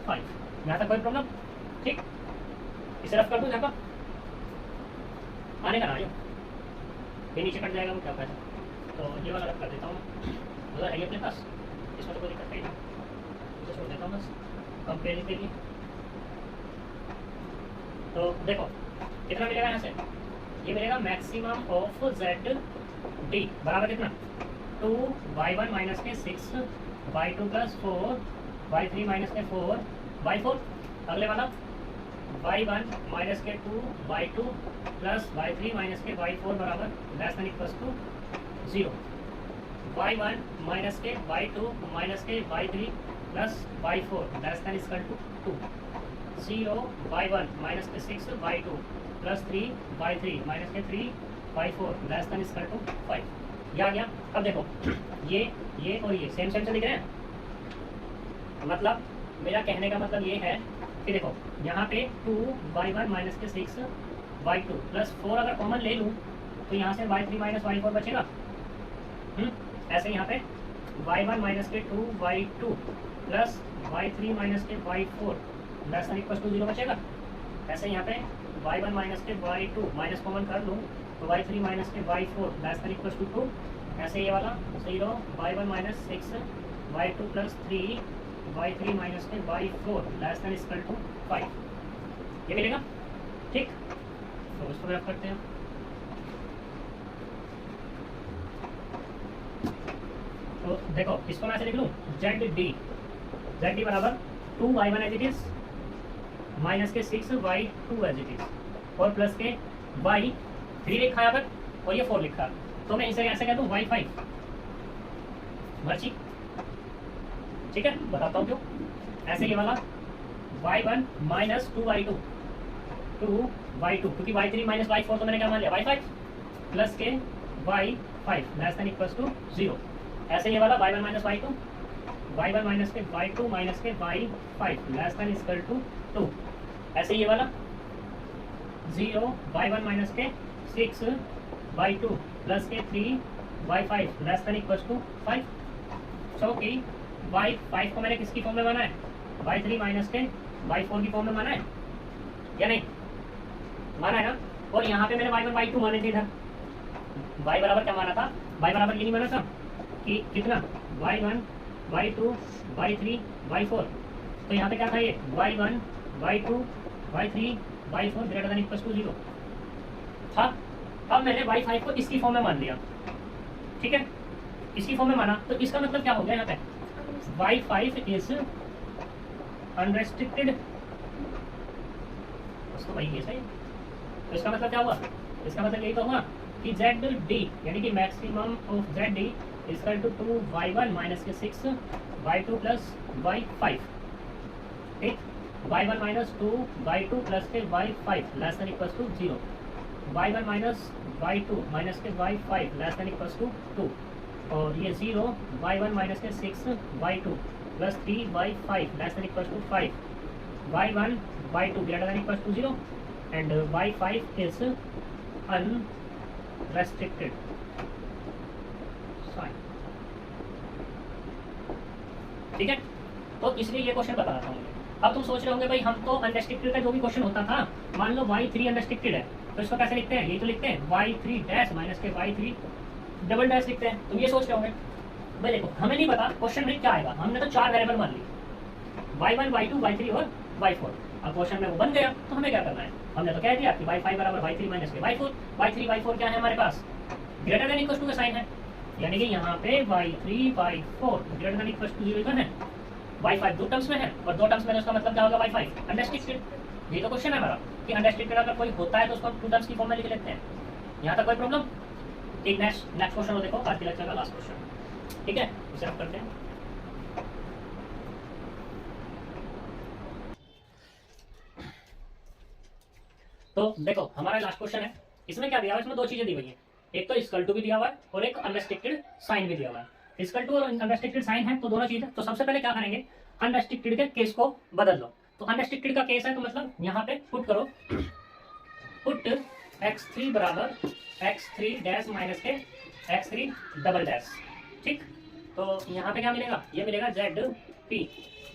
5। यहाँ तक कोई प्रॉब्लम, ठीक। इसे रफ कर दूँ यहाँ पर आने का ना, ये नीचे कट जाएगा वो क्या फायदा। तो ये वाला रफ कर देता हूँ, अगर है अपने पास इसमें तो कोई दिक्कत नहीं, इसे छोड़ देता हूँ बस कंपेयरिंग के लिए। तो देखो कितना मिलेगा यहाँ से, ये मिलेगा मैक्सिमम ऑफ ZD बराबर कितना 2 y1 - के 6 y2 + 4 y3 - के 4 y4। अगले वाला y1 - के 2 y2 + y3 - के y4 बराबर less than equals to 0 y1 - के y2 - के y3 + y4 less than equal to 2 0 y1 - के 6 y2 + 3 y3 - के 3 y4 less than equal to 5। ये आ गया। अब देखो ये और ये सेम से दिख रहे हैं, मतलब मेरा कहने का मतलब ये है कि देखो यहाँ पे 2 y1 - के 6 y2 + 4 अगर कॉमन ले लूँ तो यहाँ से y3 - y4 बचेगा। ऐसे यहाँ पे y1 - के 2 y2 + y3 - के y4 less than equal to 0 बचेगा। ऐसे यहाँ पे y1 - के y2 माइनस कॉमन कर लूँ तो y3 - के y4 less than equal to 2। ऐसे ये वाला 0 y1 - 6 y2 + 3 y3 - के y4 less than equal to 5। ये मिलेगा, ठीक। तो इसको ग्राफ करते हैं। तो देखो इसको मैं ऐसे लिख लूँ ZD बराबर 2 y1 as it is minus के 6 y2 एज इट इज और प्लस के y 3 लिखा है यहाँ पर और ये 4 लिखा है, तो मैं इसे ऐसे कह दूँ y5 मर्ची, ठीक है, बताता हूँ क्यों। ऐसे ये वाला y1 माइनस 2y2 क्योंकि y3 माइनस y4 तो मैंने क्या मान लिया y5 प्लस के y5 less than equals to 0। ऐसे ये वाला y1 माइनस y1 माइनस के y2 माइनस के y5 less than equal to 2। ऐसे ये वाला 0 y1 माइनस के 6 y2 प्लस के 3 y5 less than equals to 5। So कि y5 को मैंने किसकी फॉर्म में माना है, y3 माइनस के y4 की फॉर्म में माना है या नहीं, माना है ना। और यहाँ पे मैंने y1 y2 माने थे इधर, y बराबर क्या माना था, y बराबर ये नहीं माना था कि कितना y1 y2 y3 y4, तो यहाँ पे क्या था ये y1 y2 y3 y4 greater than equals to 0 था। अब मैंने y5 को इसकी फॉर्म में मान लिया, ठीक है, इसकी फॉर्म में माना, तो इसका मतलब क्या हो गया यहाँ पे y5 इज अनरेस्ट्रिक्टेड, उसको वही है सही। तो इसका मतलब क्या हुआ, इसका मतलब यही तो हुआ कि ZD यानी कि maximum of ZD equal to 2y1 minus के 6 y2 प्लस y5, ठीक, y1 माइनस 2y2 प्लस के y5 less than equals to 0, y1 minus y2 minus के y5 less than equals to 2, और ये 0 y1 माइनस के 6 y2 plus 3 y5 less than equals to 5, y1 y2 greater than equals to 0 and y5 is unrestricted sign, ठीक है। तो इसलिए ये question बता रहा हूँ। अब तुम सोच रहे होंगे भाई हम तो अनरेस्ट्रिक्टेड का जो भी क्वेश्चन होता था, मान लो y3 अनरेस्ट्रिक्टेड है तो इसको कैसे लिखते हैं, यही तो लिखते हैं y3 डैश माइनस के y3 डबल डैश लिखते हैं। तुम ये सोच रहे होंगे भाई देखो हमें नहीं पता क्वेश्चन में क्या आएगा, हमने तो 4 वेरिएबल मान ली y1 y2 y3 और y4। अब क्वेश्चन में वो बन गया तो हमें क्या करना है, हमने तो कह दिया कि y5 बराबर y3 माइनस के y4, y3 y4 क्या है हमारे पास, ग्रेटर देन इक्वल टू का साइन है, यानी कि यहाँ पे y3 y4 greater than equal to 0 है, y5 दो टर्म्स में है और दो टर्म्स में उसका मतलब क्या होगा y5 अनरेस्ट्रिक्टेड। ये तो क्वेश्चन है हमारा कि अनरेस्ट्रिक्टेड अगर कोई होता है तो उसको टू टर्म्स की फॉर्म में लिख लेते हैं। यहाँ तक कोई प्रॉब्लम। एक नेक्स्ट क्वेश्चन हो, देखो आज के लेक्चर का लास्ट क्वेश्चन, ठीक है, इसे हम करते हैं। तो देखो हमारा लास्ट क्वेश्चन है, इसमें क्या दिया हुआ है, इसमें दो चीजें दी हुई है, एक तो इक्वल टू भी दिया हुआ है और एक अनरेस्ट्रिक्टेड साइन भी दिया हुआ है। इक्वल टू और अनरेस्ट्रिक्टेड साइन है तो दोनों चीज है। तो सबसे पहले क्या करेंगे, अनरेस्ट्रिक्टेड के केस को बदल लो। तो अनरेस्ट्रिक्टेड का केस है तो मतलब यहाँ पे पुट करो, पुट x3 बराबर x3 डैश माइनस के x3 डबल डैश, ठीक। तो यहाँ पे क्या मिलेगा, ये मिलेगा ZP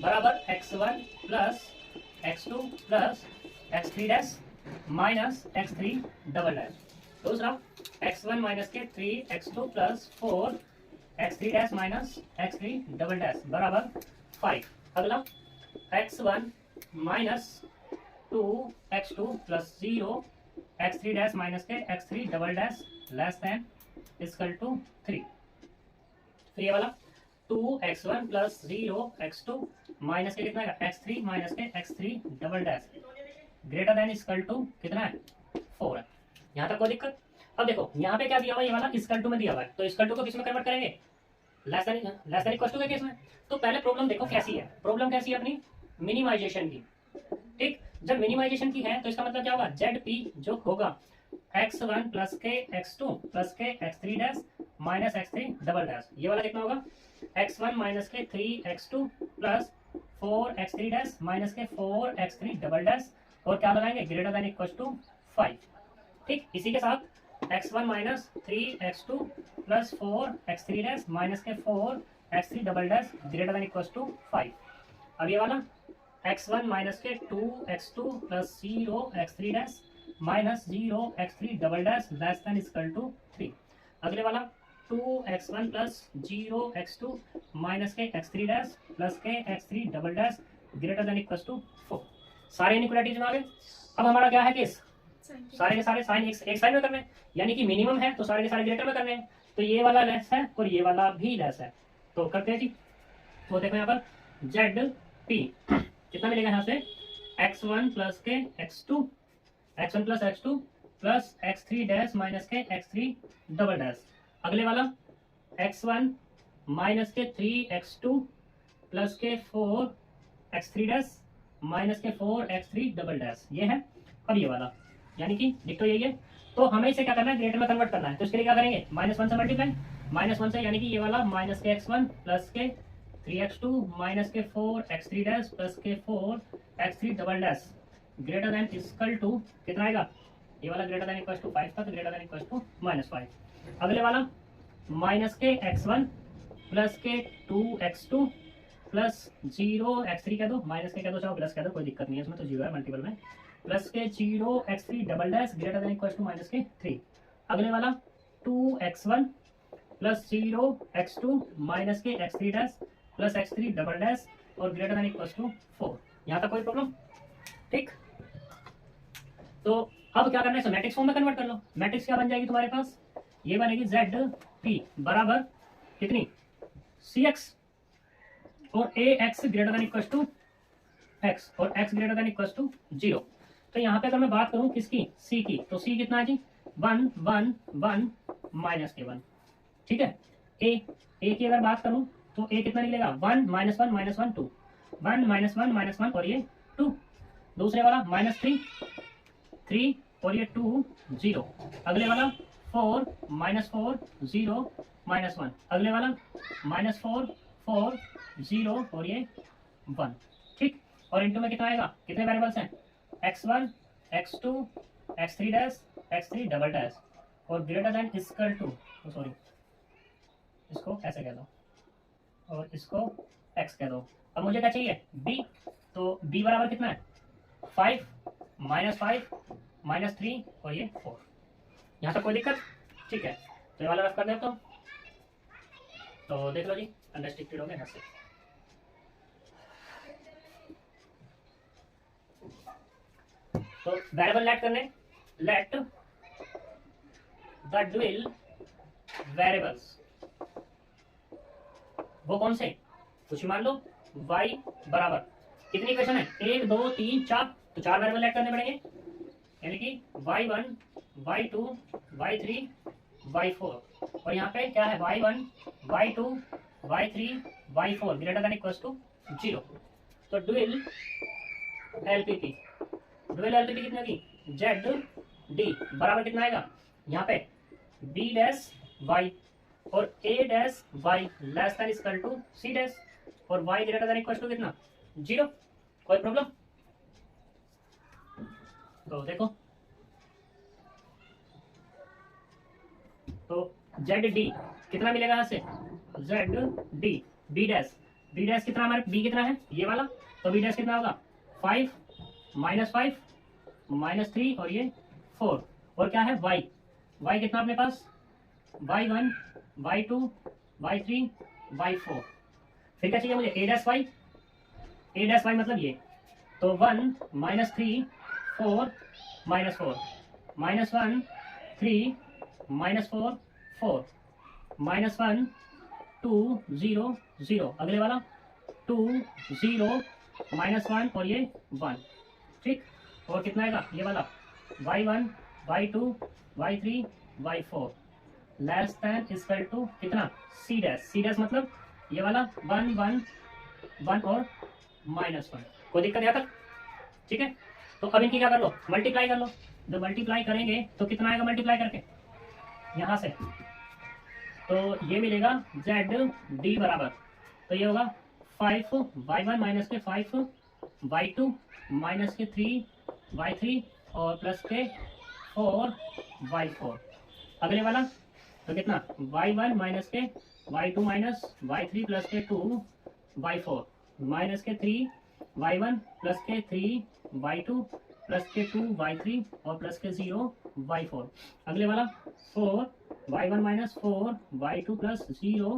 बराबर x1 plus x2 plus x3 dash minus x3 double dash. दूसरा x1 माइनस के 3x2 plus 4 x3 dash minus x3 double dash बराबर 5। अगला x1 minus 2x2 plus 0 x3 dash minus के x3 double dash less than equal to 3। फिर ये वाला 2x1 plus 0x2 minus के कितना है x3 माइनस के x3 double dash greater than equal to कितना है 4 है। यहाँ तक कोई दिक्कत। अब देखो यहाँ पे क्या दिया हुआ है, ये वाला इक्वल टू में दिया हुआ है, तो इक्वल टू को किस में कन्वर्ट करेंगे, लेस देन इक्वल टू के केस में। तो पहले प्रॉब्लम देखो कैसी है, प्रॉब्लम कैसी है अपनी मिनिमाइजेशन की, ठीक। जब मिनिमाइजेशन की है तो इसका मतलब क्या होगा, ZP जो होगा x1 प्लस के x2 प्लस के x3 dash minus x3 double dash, ये वाला कितना होगा x1 माइनस के 3x2 plus 4x3 dash minus के 4x3 डबल डैश और क्या लगाएंगे ग्रेटर देन इक्वल टू 5, ठीक। इसी के साथ x1 minus 3x2 plus 4x3 dash minus के 4x3 double dash greater than equal to 5। अब ये वाला x1 माइनस के 2x2 plus 0x3 dash minus 0x3 double dash less than equal to 3। अगले वाला 2x1 प्लस 0x2 माइनस के x3 dash plus के x3 double dash greater than equal to 4। सारे inequalities में आ गए। अब हमारा क्या है केस, सारे के सारे साइन एक साइड में करने हैं, यानी कि मिनिमम है तो सारे के सारे ग्रेटर में करने हैं। तो ये वाला लेस है और ये वाला भी लेस है, तो करते हैं जी। तो देखो यहाँ पर ZP कितना मिलेगा यहाँ से x1 प्लस के x2 x1 plus x2 plus x3 dash minus के x3 डबल डैश। अगले वाला x1 माइनस के 3x2 प्लस के 4x3 डैश माइनस के 4x3 डबल डैश। ये है। अब ये वाला यानी कि डिक्टो यही है। तो हमें इसे क्या करना है, ग्रेटर में कन्वर्ट करना है। तो इसके लिए क्या करेंगे, -1 से मल्टीप्लाई, -1 से यानी कि ये वाला माइनस के x1 प्लस के 3x2 माइनस के 4x3 डैश प्लस के 4x3 double dash greater than equal to कितना आएगा, ये वाला ग्रेटर देन इक्वल टू 5 था, तो ग्रेटर देन इक्वल टू -5। अगले वाला माइनस के x1 प्लस के 2x2 प्लस 0x3 कह दो, माइनस के कह दो, चाहो प्लस कह दो, कोई दिक्कत नहीं है इसमें, तो 0 है मल्टीपल में, प्लस के 0x3 double dash greater than equal to minus के 3। अगले वाला 2x1 प्लस 0x2 माइनस के x3 dash plus x3 double dash और ग्रेटर देन इक्वल टू 4। यहाँ तक कोई प्रॉब्लम? ठीक। तो अब क्या करना है, मैट्रिक्स फॉर्म में कन्वर्ट कर लो। मैट्रिक्स क्या बन जाएगी तुम्हारे पास, ये बनेगी ZP बराबर कितनी, CX और AX greater than equal to X और X greater than equal to 0। तो यहाँ पे अगर मैं बात करूँ किसकी, C की, तो C कितना है जी, 1 1 1 माइनस के 1। ठीक है। A की अगर बात करूँ तो A कितना निकलेगा, 1 -1 -1 2, 1 -1 -1 और ये 2। दूसरे वाला -3 3 और ये 2 0। अगले वाला 4 -4 0 -1। अगले वाला -4 4 0 और ये 1। ठीक। और इनटू में कितना आएगा, कितने वेरिएबल्स हैं, x1 x2 x3 dash x3 double dash और greater than equal to, sorry इसको ऐसे कह दो और इसको x कह दो। अब मुझे क्या चाहिए, b, तो b बराबर कितना है, 5 -5 -3 और ये 4। यहाँ तक कोई दिक्कत? ठीक है। तो ये वाला रफ कर देता हूँ, तो देख लो जी, अनरिस्ट्रिक्टेड हो गया यहाँ से। तो वेरिएबल लेट करने, लेट द ड्यूल वेरिएबल्स, वो कौन से, कुछ मान लो y बराबर कितनी इक्वेशन है, 1 2 3 4, तो 4 वेरिएबल लेट करने पड़ेंगे, यानी कि y1 y2 y3 y4। और यहाँ पे क्या है, y1 y2 y3 y4 greater than equal to 0। तो ड्यूल LPP, ड्यूल LPP कितने की, ZD बराबर कितना आएगा, यहाँ पे B डैश y और A dash y less than equal to C dash और y greater than equal to कितना, 0। कोई प्रॉब्लम? तो देखो, तो ZD कितना मिलेगा यहाँ से, ZD B डैश कितना, हमारे B कितना है ये वाला, तो B डैश कितना होगा, 5 -5 -3 और ये 4। और क्या है y कितना अपने पास, y1 y2 y3 y4। फिर क्या चाहिए मुझे, A डैश y मतलब ये, तो 1 -3 4 -4 -1 3 -4 4 -1 2 0 0। अगले वाला 2 0 -1 और ये 1। ठीक। और कितना आएगा ये वाला, y1 y2 y3 y4 less than equal to कितना, C डैश मतलब ये वाला 1 1 1 और -1। कोई दिक्कत यहाँ तक? ठीक है। तो अब इनकी क्या कर लो, मल्टीप्लाई कर लो। जब मल्टीप्लाई करेंगे तो कितना आएगा मल्टीप्लाई करके यहाँ से, तो ये मिलेगा ZD बराबर, तो ये होगा 5 y1 माइनस के 5 y2 माइनस के 3 y3 और प्लस के 4 y4। अगले वाला तो कितना, y1 माइनस के y2 माइनस y3 प्लस के 2 y4 माइनस के 3 y1 प्लस के 3 y2 प्लस के 2 y3 और प्लस के 0 y4। अगले वाला 4 y1 minus 4 y2 plus 0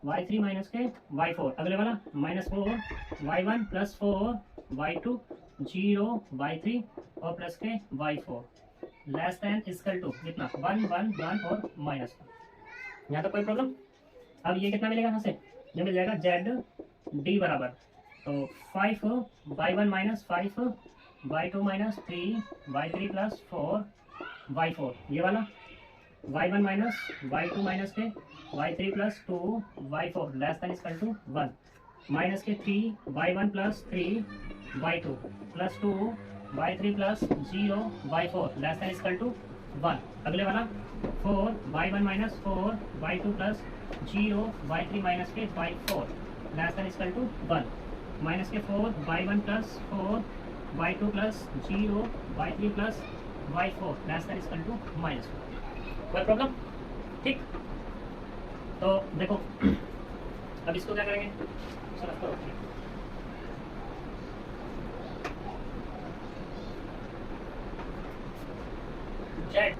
y3 minus के y4। अगले वाला -4 y1 प्लस 4 y2 0 y3 और प्लस के y4 less than equal to कितना, 1 1 1 और -1। यहाँ तक कोई प्रॉब्लम? अब ये कितना मिलेगा यहाँ से, ये मिल जाएगा ZD बराबर, तो 5 y1 minus 5 y2 minus 3 y3 plus 4 y4 ये वाला, y1 माइनस y2 माइनस के y3 plus 2 y4 less than equal to 1 minus के 3 y1 plus 3 y2 plus 2 y3 plus 0 y4 less than equal to 1। अगले वाला 4 y1 minus 4 y2 plus 0 y3 minus के y4 less than equal to 1 minus के 4 y1 plus 4 y2 plus 0 y3 plus y4 less than equal to -4। कोई problem? ठीक, तो देखो अब इसको क्या करेंगे, सॉल्व करो। जेड,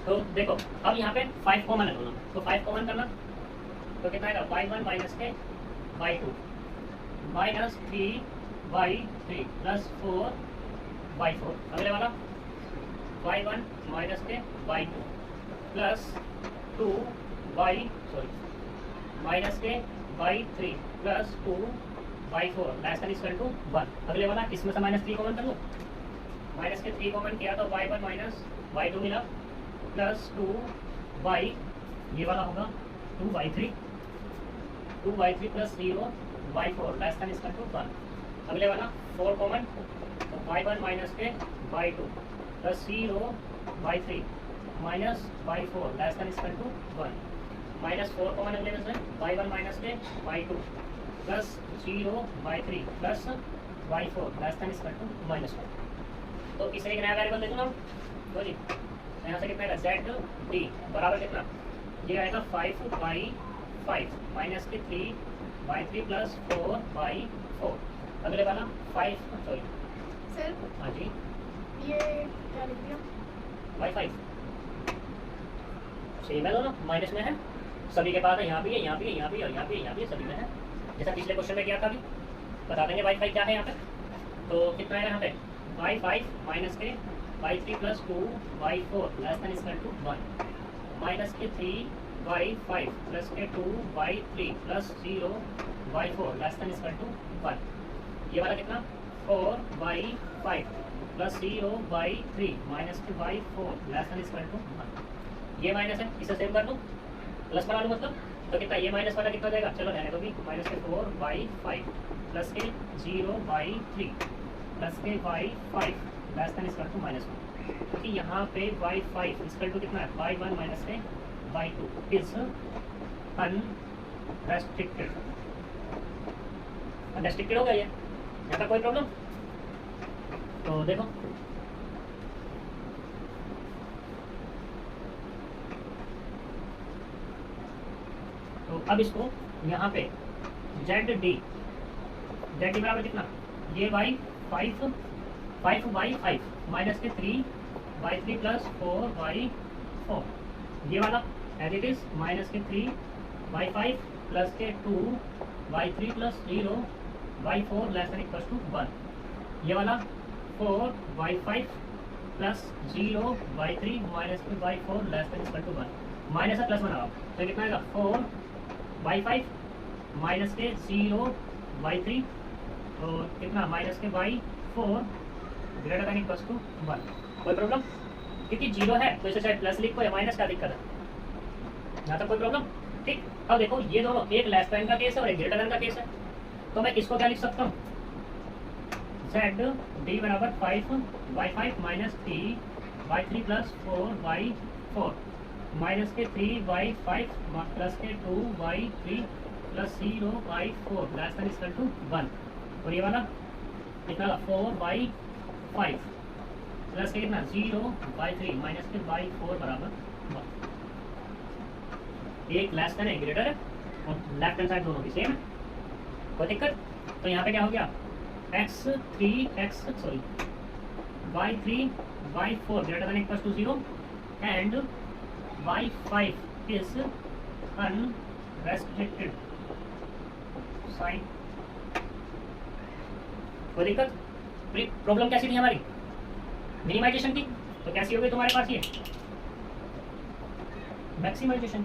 तो देखो अब यहाँ पे 5 कॉमन है दोनों, तो 5 कॉमन करना तो कितना आएगा, y1 माइनस के y2 minus 3y3 plus 4y4। अगले वाला y1 माइनस के y2 प्लस 2y माइनस के y3 plus 2y4 less than equal to 1। अगले वाला इसमें से माइनस 3 कॉमन कर लो, माइनस के 3 कॉमन किया तो y1 माइनस y2 मिला प्लस 2y, ये वाला होगा 2y3 plus 0y4 less than equal to 1। अगले वाला 4 कॉमन तो y1 माइनस के y2 plus 0y3 minus y4 less than equal to 1 minus 4 common अगले में से y1 माइनस के y2 plus 0y3 plus y4 less than equal to -1। तो इसे एक नया वेरिएबल देखो ना, लो जी यहाँ से कितना आएगा z d बराबर कितना, ये आएगा 5y5 माइनस के 3y3 प्लस 4y4। अगले वाला 5 सॉरी सर हाँ जी ये क्या लिख दिया, y5 सेम है दोनों, माइनस में है, सभी के पास है, यहाँ भी है, यहाँ भी है, यहाँ भी है, और यहाँ भी है, यहाँ भी है, सभी में है। जैसा पिछले क्वेश्चन में किया था अभी बता देंगे y5 क्या है यहाँ पे। तो कितना है यहाँ पे y5 माइनस के y3 plus 2y4 less than equal to 1 minus के 3y5 प्लस के 2y3 plus 0y4 less than equal to 1। ये वाला कितना 4y5 प्लस 0y3 माइनस के y4 less than equal to 1। ये माइनस है, इसे सेव कर दो, प्लस बना लो मतलब, तो कितना ये माइनस वाला कितना देगा, चलो रहने दो भी, माइनस के 4y5 प्लस के 0y3 प्लस के y5 less than equal to -1। क्योंकि यहाँ पे y5 इक्वल टू कितना है, y1 माइनस के y2 इज अनरेस्ट्रिक्टेड, अनरेस्ट्रिक्टेड होगा ये, यहाँ का कोई प्रॉब्लम। तो देखो तो अब इसको यहाँ पे ZD बराबर कितना, ये y5 5y5 माइनस के 3y3 प्लस 4y4, ये वाला एज इट इज माइनस के 3y5 प्लस के 2y3 plus 0y4 less than equal to 1। ये वाला 4y5 प्लस 0y3 माइनस के y4 less than equal to 1 minus का प्लस बनाओ तो कितना आएगा 4y5 माइनस के 0y3 और कितना माइनस के y4 greater than equal to 1। कोई प्रॉब्लम, क्योंकि 0 है तो इसे चाहे प्लस लिखो या माइनस का दिक्कत है, यहाँ तक कोई प्रॉब्लम। ठीक, अब देखो ये दोनों एक लेस देन का केस है और एक ग्रेटर देन का केस है, तो मैं इसको क्या लिख सकता हूँ, ZD बराबर 5y5 minus 3y3 plus 4y4 minus के 3y5 प्लस के 2y3 plus 0y4 less than equal to 1। और ये वाला कितना 4y5 प्लस के कितना 0y3 माइनस के y4 बराबर 1। एक लेस देन है, ग्रेटर है, और लेफ्ट हैंड साइड दोनों की सेम है, कोई दिक्कत। तो यहाँ पे क्या हो गया y3 y4 greater than equal to 0 and y5 is unrestricted sign. कोई दिक्कत, प्रॉब्लम कैसी थी हमारी, मिनिमाइजेशन की, तो कैसी होगी तुम्हारे पास ये मैक्सिमाइजेशन।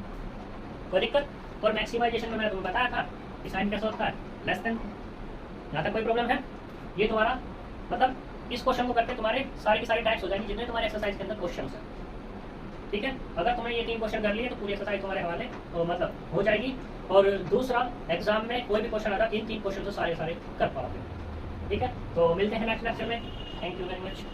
कोई दिक्कत, और मैक्सिमाइजेशन में मैंने तुम्हें बताया था कि साइन कैसा होता है लेस देन, यहाँ तक कोई प्रॉब्लम है। ये तुम्हारा मतलब इस क्वेश्चन को करके तुम्हारे सारे की सारी टाइप्स हो जाएंगी जितने तुम्हारे एक्सरसाइज के अंदर क्वेश्चन है। ठीक है, अगर तुमने ये 3 क्वेश्चन कर लिए तो पूरी एक्सरसाइज तुम्हारे हवाले मतलब हो जाएगी। और दूसरा, एग्जाम में कोई भी क्वेश्चन आ रहा इन 3 क्वेश्चन तो सारे कर पाओगे। ठीक है, तो मिलते हैं नेक्स्ट लेक्चर में। Thank you very much.